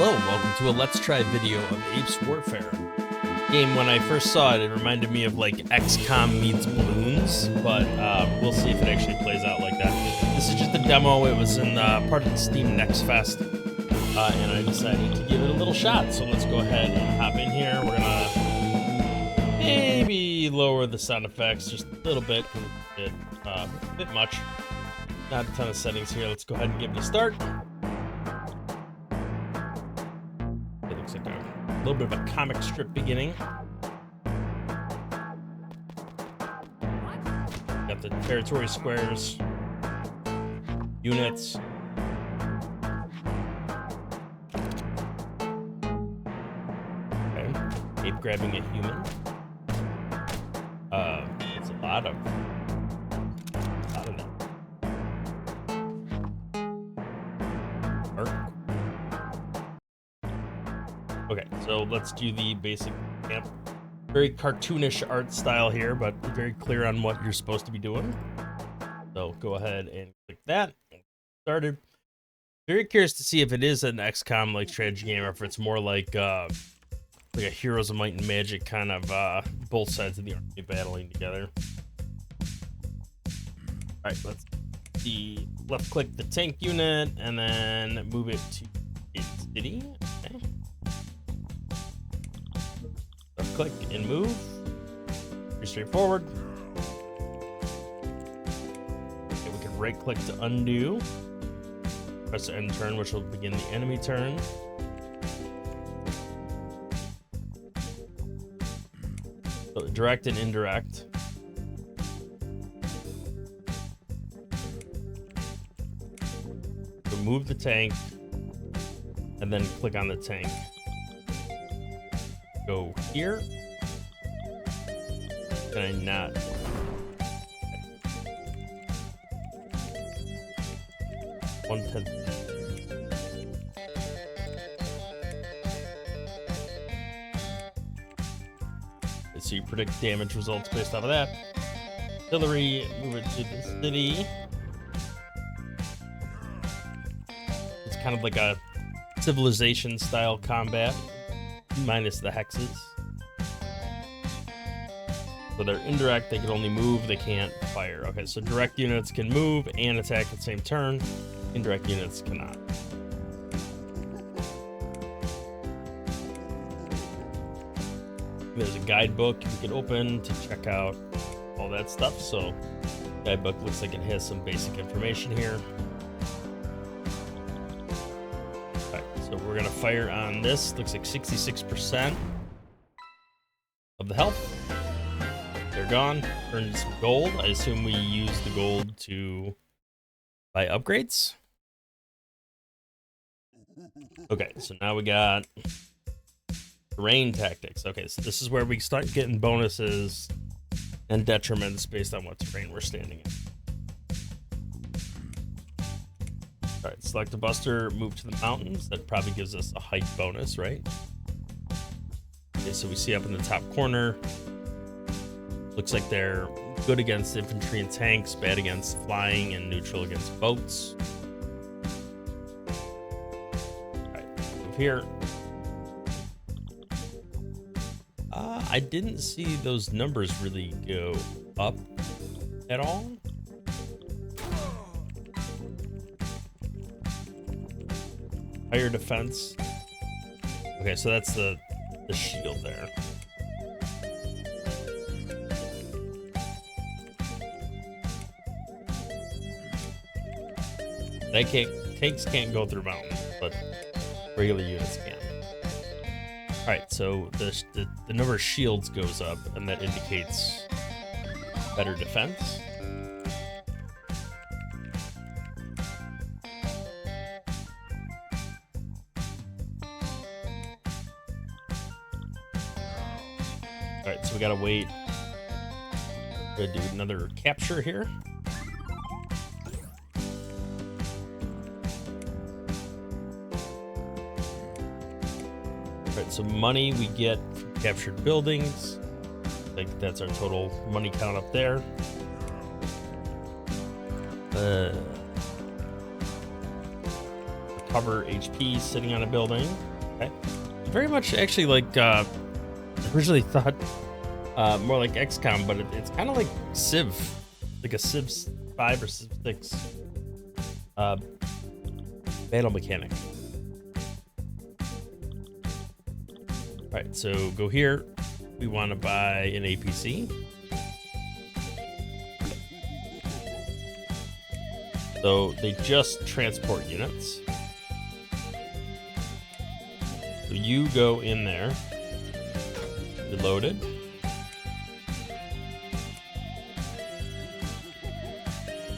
Hello, welcome to a Let's Try video of Apes Warfare. Game, when I first saw it, it reminded me of like XCOM meets Bloons, but we'll see if it actually plays out like that. This is just a demo. It was in part of the Steam Next Fest, and I decided to give it a little shot. So let's go ahead and hop in here. We're gonna maybe lower the sound effects just a little bit, because it's a bit much. Not a ton of settings here. Let's go ahead and give it a start. Looks like a little bit of a comic strip beginning. Got the territory squares, units. Okay. Ape grabbing a human. It's a lot of that. Art. Okay, so let's do the basic camp. Very cartoonish art style here, but very clear on what you're supposed to be doing. So go ahead and click that. Started. Very curious to see if it is an XCOM like strategy game, or if it's more like a Heroes of Might and Magic kind of both sides of the army battling together. All right, let's see. Left click the tank unit and then move it to a city. Okay. Left click and move. Pretty straightforward. Okay, we can right click to undo. Press the end turn, which will begin the enemy turn. So direct and indirect. So move the tank and then click on the tank. Go here. Can I not? Okay. 1/10. So you predict damage results based off of that. Artillery, move it to the city. It's kind of like a civilization style combat, minus the hexes. So they're indirect, they can only move, they can't fire. Okay, so direct units can move and attack at the same turn. Indirect units cannot. There's a guidebook you can open to check out all that stuff. So guidebook looks like it has some basic information here. All right, so we're gonna fire on this. Looks like 66% of the health. They're gone. Earned some gold. I assume we use the gold to buy upgrades. Okay, so now we got terrain tactics. Okay, so this is where we start getting bonuses and detriments based on what terrain we're standing in. All right, select a buster, move to the mountains. That probably gives us a height bonus, right? Okay, so we see up in the top corner, looks like they're good against infantry and tanks, bad against flying, and neutral against boats. All right, move here. I didn't see those numbers really go up at all. Higher defense. Okay, so that's the shield there. Tanks can't go through mountains, but regular units can. All right, so the number of shields goes up, and that indicates better defense. All right, so we gotta wait. We're gonna do another capture here. All right, so money we get from captured buildings. I think that's our total money count up there. cover HP sitting on a building. Okay. Very much actually like originally thought more like XCOM, but it's kind of like Civ, like a Civ 5 or Civ 6 battle mechanic. All right, so go here. We want to buy an APC. So they just transport units. So you go in there, reloaded. All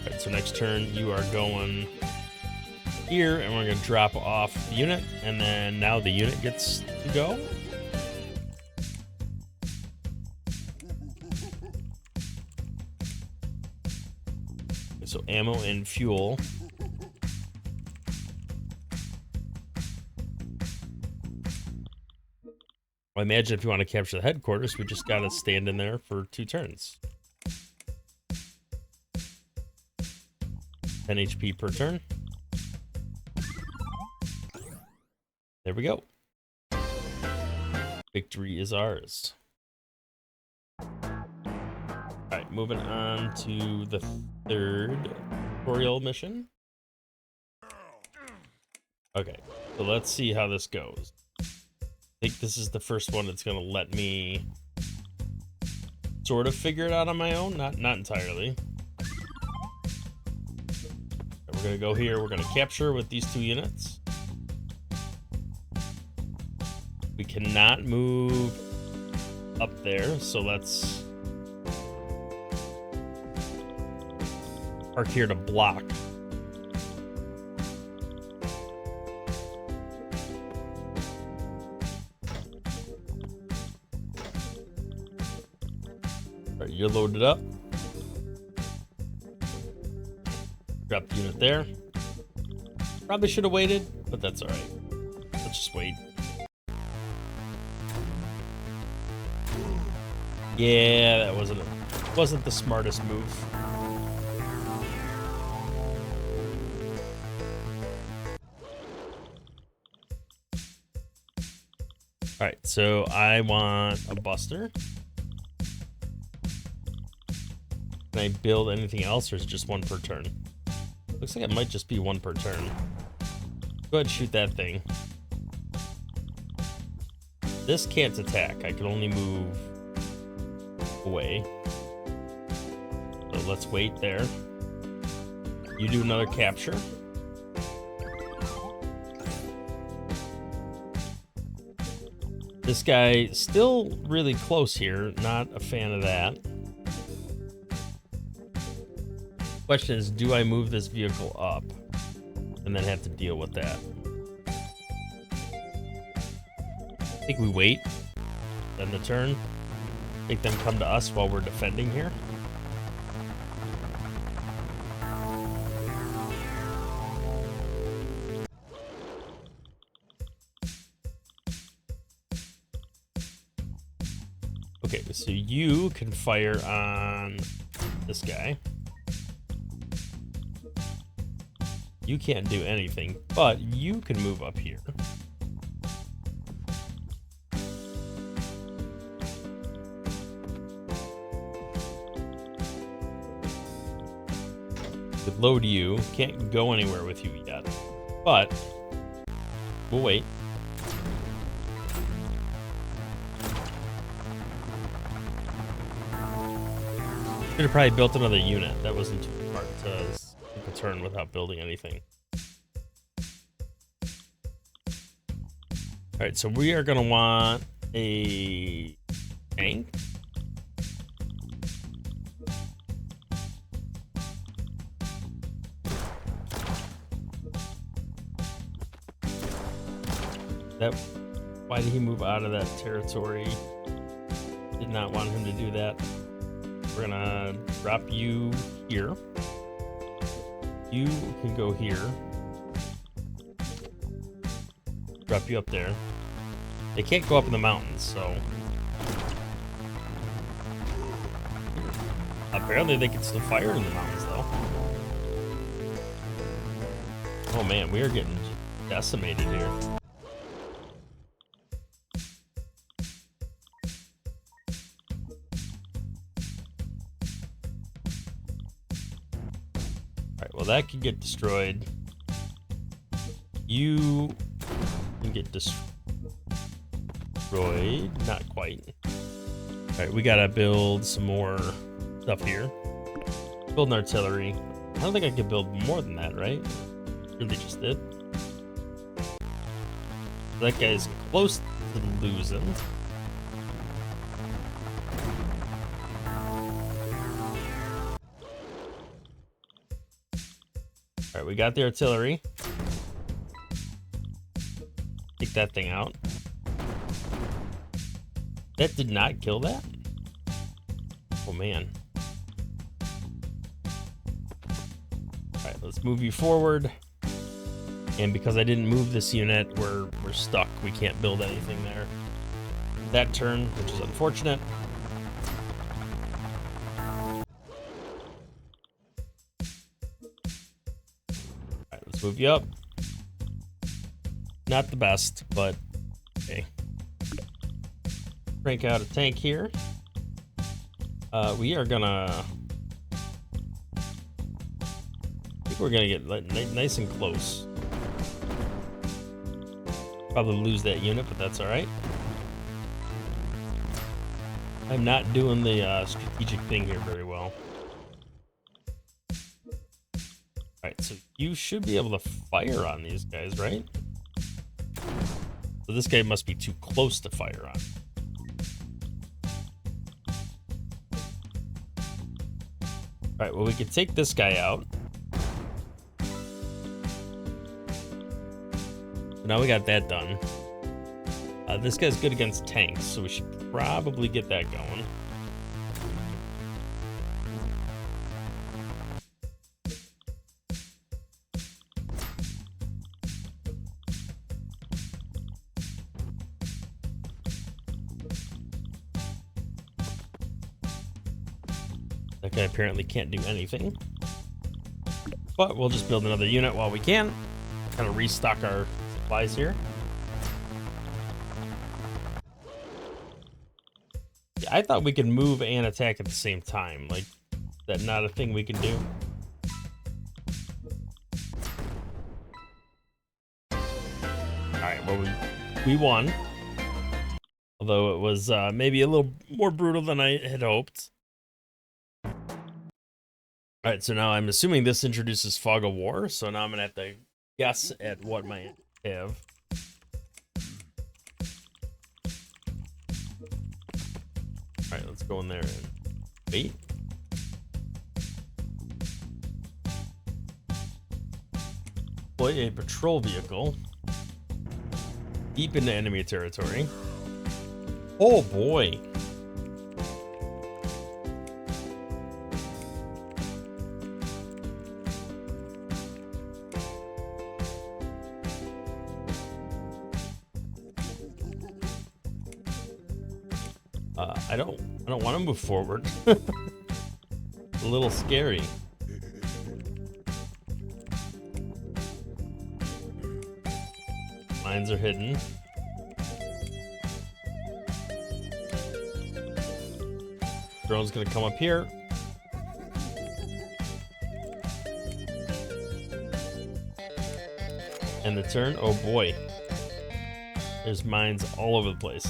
right, so next turn you are going here, and we're gonna drop off the unit, and then now the unit gets to go. So ammo and fuel. I imagine if you want to capture the headquarters, we just gotta stand in there for 2 turns. 10 HP per turn. There we go. Victory is ours. Alright, moving on to the 3rd tutorial mission. Okay, so let's see how this goes. I think this is the first one that's gonna let me sort of figure it out on my own, not entirely. We're gonna go here, we're gonna capture with these 2 units. We cannot move up there, so let's park here to block. All right, you're loaded up. Drop the unit there. Probably should have waited, but that's all right. Let's just wait. Yeah, that wasn't the smartest move. All right, so I want a buster. Can I build anything else, or is it just 1 per turn? Looks like it might just be 1 per turn. Go ahead and shoot that thing. This can't attack. I can only move away. So let's wait there. You do another capture. This guy still really close here. Not a fan of that. Question is, do I move this vehicle up and then have to deal with that? I think we wait, then the turn. Make them come to us while we're defending here. Okay, so you can fire on this guy. You can't do anything, but you can move up here. With load you, can't go anywhere with you yet, but we'll wait. Should have probably built another unit. That wasn't too hard to take a turn without building anything. All right, so we are gonna want a tank. Why did he move out of that territory? Did not want him to do that. We're gonna drop you here. You can go here. Drop you up there. They can't go up in the mountains, so apparently they can still fire in the mountains, though. Oh man, we are getting decimated here. Alright, well that can get destroyed. You can get destroyed. Not quite. Alright, we gotta build some more stuff here. Build an artillery. I don't think I could build more than that, right? Really just did. That guy's close to losing. Alright, we got the artillery. Take that thing out. That did not kill that? Oh man. Alright, let's move you forward. And because I didn't move this unit, we're stuck. We can't build anything there. That turn, which is unfortunate. Alright, let's move you up. Not the best, but okay. Crank out a tank here. We are gonna... I think we're gonna get nice and close. Probably lose that unit, but that's alright. I'm not doing the strategic thing here very well. Alright, so you should be able to fire on these guys, right? So this guy must be too close to fire on. Alright, well we could take this guy out. So now we got that done. This guy's good against tanks, so we should probably get that going. That guy apparently can't do anything. But we'll just build another unit while we can. Kind of restock our supplies here. Yeah, I thought we could move and attack at the same time. Like, is that not a thing we can do? Alright, well we won. Although it was maybe a little more brutal than I had hoped. Alright, so now I'm assuming this introduces Fog of War, so now I'm gonna have to guess at what might have. Alright, let's go in there and wait. Deploy a patrol vehicle deep into enemy territory. Oh boy. I don't want to move forward. It's a little scary. Mines are hidden. Drone's gonna come up here. And the turn, oh boy. There's mines all over the place.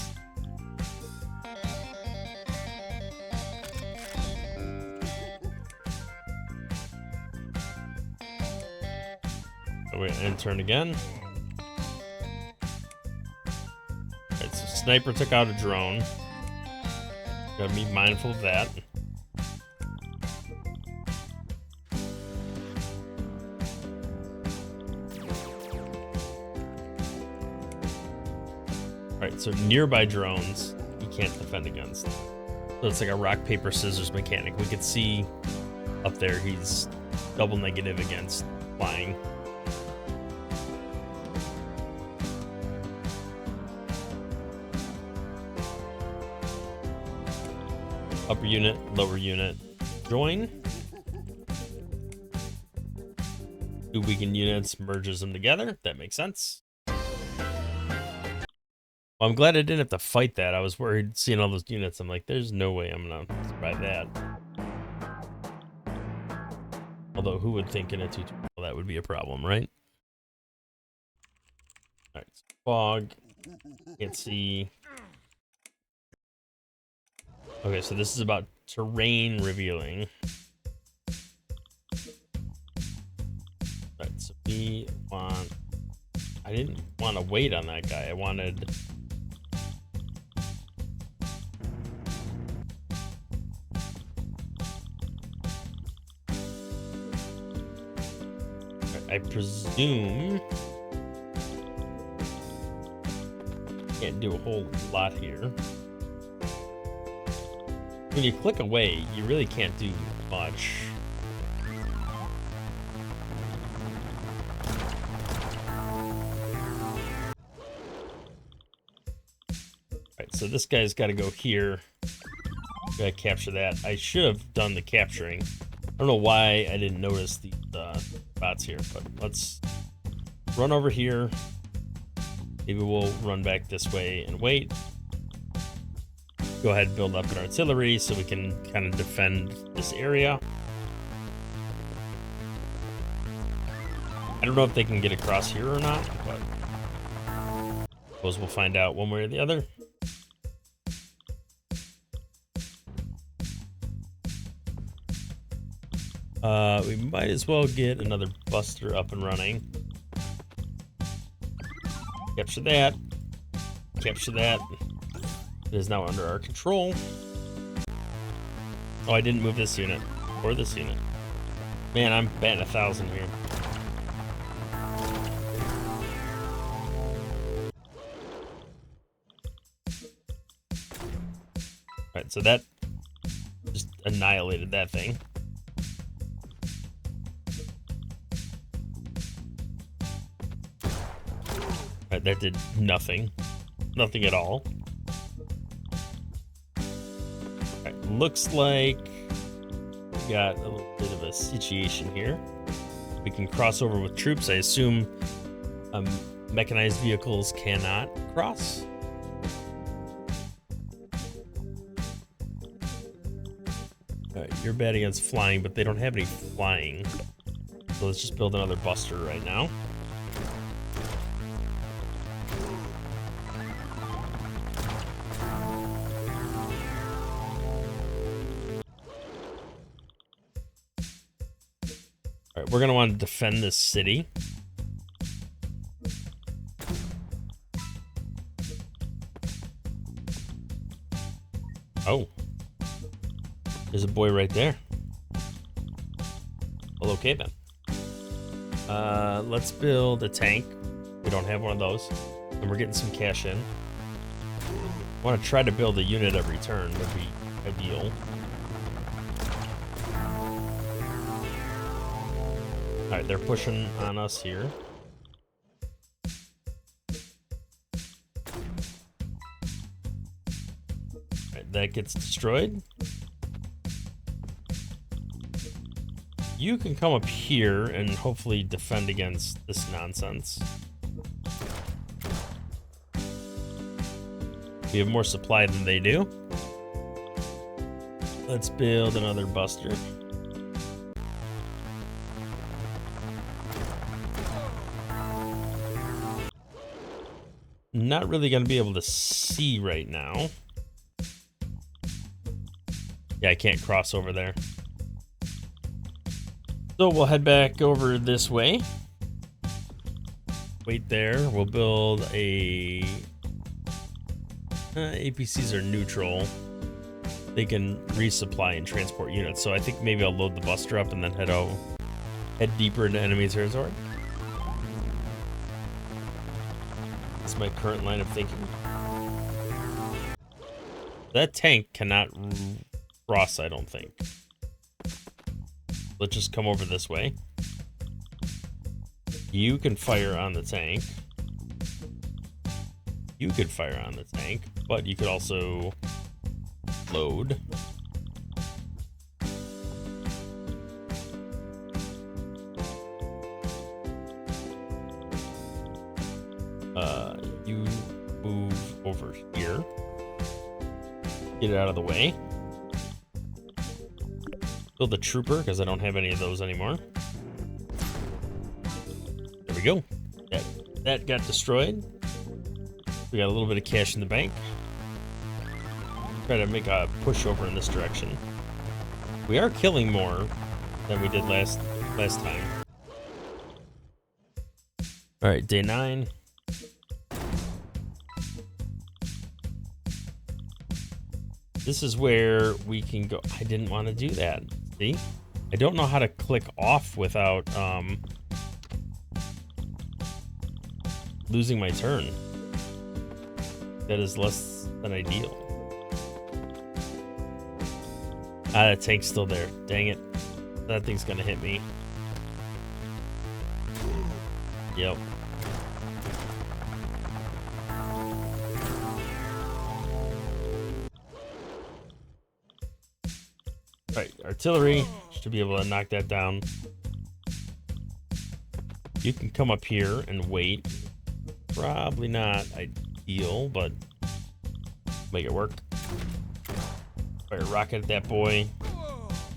We're gonna end turn again. Alright, so sniper took out a drone. Gotta be mindful of that. Alright, so nearby drones you can't defend against. So it's like a rock, paper, scissors mechanic. We could see up there he's double negative against flying. Upper unit, lower unit, join. 2 weakened units, merges them together. That makes sense. Well, I'm glad I didn't have to fight that. I was worried seeing all those units. I'm like, there's no way I'm gonna survive that. Although, who would think in a tutorial that would be a problem, right? All right, so fog. Can't see. Okay, so this is about terrain revealing. Right, so we want... I didn't want to wait on that guy. I wanted... I presume... Can't do a whole lot here. When you click away, you really can't do much. Alright, so this guy's got to go here. Gotta capture that. I should have done the capturing. I don't know why I didn't notice the spots here, but let's run over here. Maybe we'll run back this way and wait. Go ahead and build up an artillery so we can kind of defend this area. I don't know if they can get across here or not, but I suppose we'll find out one way or the other. We might as well get another buster up and running. Capture that. Capture that. It is now under our control. Oh, I didn't move this unit or this unit. Man, I'm batting 1,000 here. Alright, so that just annihilated that thing. Alright, that did nothing. Nothing at all. Alright, looks like we got a little bit of a situation here. We can cross over with troops. I assume mechanized vehicles cannot cross. Alright, you're bad against flying, but they don't have any flying. So let's just build another buster right now. Alright, we're going to want to defend this city. Oh. There's a boy right there. Well, okay then. Let's build a tank. We don't have one of those. And we're getting some cash in. I want to try to build a unit every turn. Would be ideal. Alright, they're pushing on us here. Alright, that gets destroyed. You can come up here and hopefully defend against this nonsense. We have more supply than they do. Let's build another buster. Not really going to be able to see right now. Yeah, I can't cross over there. So we'll head back over this way. Wait there. We'll build a... APCs are neutral. They can resupply and transport units. So I think maybe I'll load the buster up and then head deeper into enemy territory. That's my current line of thinking. That tank cannot cross, I don't think. Let's just come over this way. You can fire on the tank. You could fire on the tank, but you could also load. You move over here. Get it out of the way. Build a trooper, because I don't have any of those anymore. There we go. That got destroyed. We got a little bit of cash in the bank. Try to make a push over in this direction. We are killing more than we did last time. All right, day 9. This is where we can go. I didn't want to do that. See? I don't know how to click off without losing my turn. That is less than ideal. Ah, that tank's still there. Dang it. That thing's gonna hit me. Yep. Alright, artillery should be able to knock that down. You can come up here and wait. Probably not ideal, but make it work. Fire a rocket at that boy.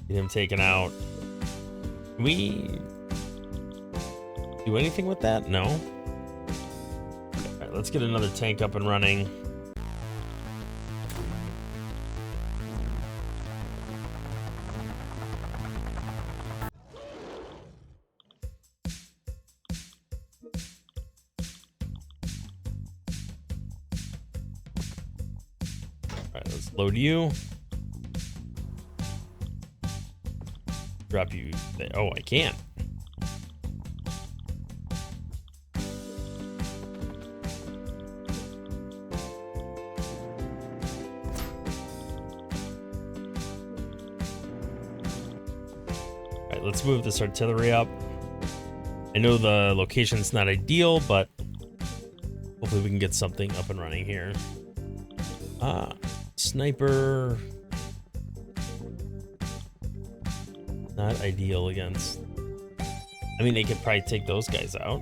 Get him taken out. Can we do anything with that? No. Alright, let's get another tank up and running. Alright, let's load you. Drop you there. Oh, I can't. Alright, let's move this artillery up. I know the location's not ideal, but hopefully we can get something up and running here. Sniper. Not ideal against. I mean, they could probably take those guys out.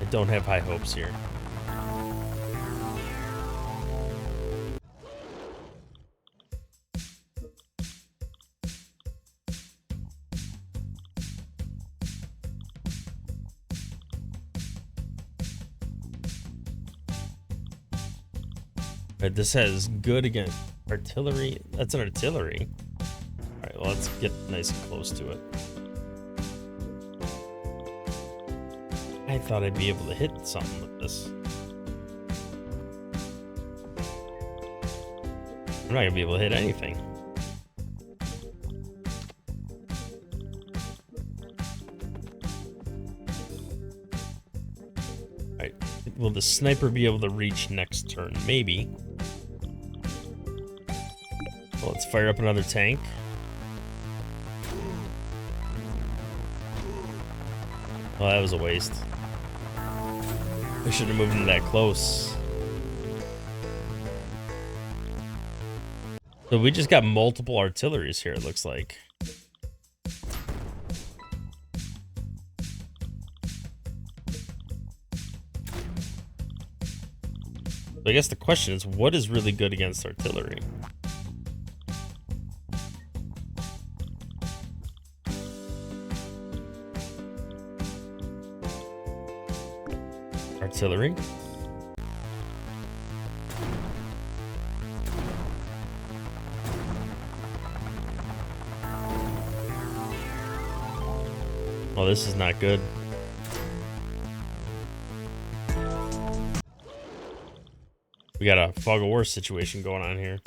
I don't have high hopes here. This has good against artillery. That's an artillery. All right, well, let's get nice and close to it. I thought I'd be able to hit something with this. I'm not gonna be able to hit anything. All right, will the sniper be able to reach next turn? Maybe. Well, let's fire up another tank. Oh, that was a waste. I should have moved into that close. So we just got multiple artilleries here, it looks like. So I guess the question is, what is really good against artillery? Artillery. Oh, this is not good. We got a fog of war situation going on here.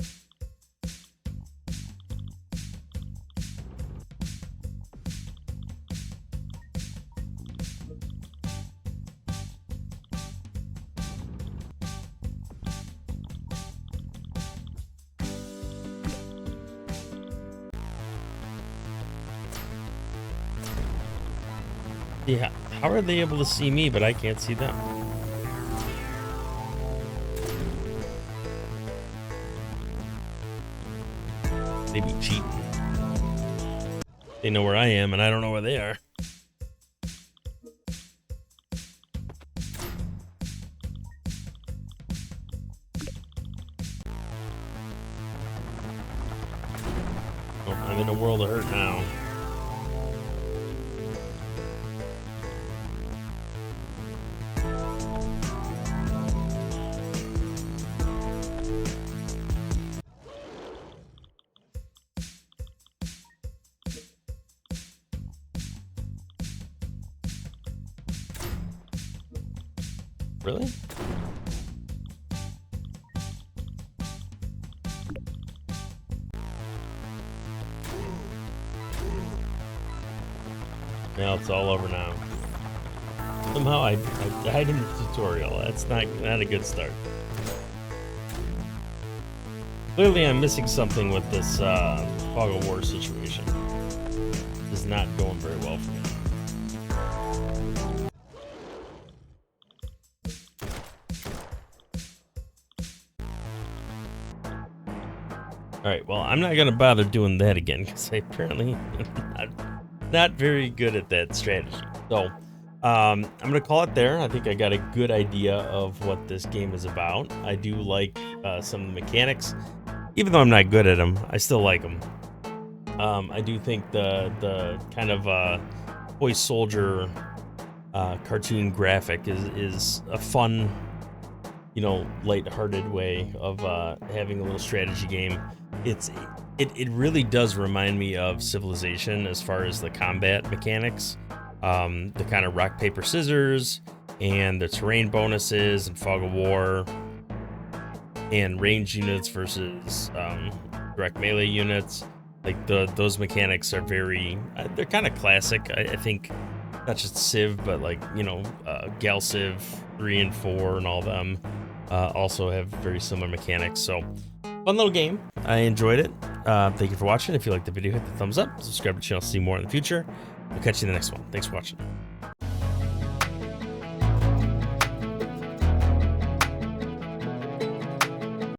Yeah, how are they able to see me, but I can't see them? They be cheating. They know where I am, and I don't know where they are. I'm in a world of hurt now. Really? Now it's all over now. Somehow I died in the tutorial. That's not a good start. Clearly I'm missing something with this fog of war situation. It's not going very well for me. Alright, well, I'm not going to bother doing that again, because I apparently am not very good at that strategy. So, I'm going to call it there. I think I got a good idea of what this game is about. I do like some of the mechanics. Even though I'm not good at them, I still like them. I do think the kind of toy soldier cartoon graphic is a fun, you know, lighthearted way of having a little strategy game. It really does remind me of Civilization as far as the combat mechanics, the kind of rock paper scissors and the terrain bonuses and fog of war and range units versus direct melee units. Like those mechanics are they're kind of classic. I think not just Civ, but like, you know, Gal Civ 3 and 4 and all them also have very similar mechanics. So fun little game. I enjoyed it. Thank you for watching. If you liked the video, hit the thumbs up. Subscribe to the channel to see more in the future. We'll catch you in the next one. Thanks for watching.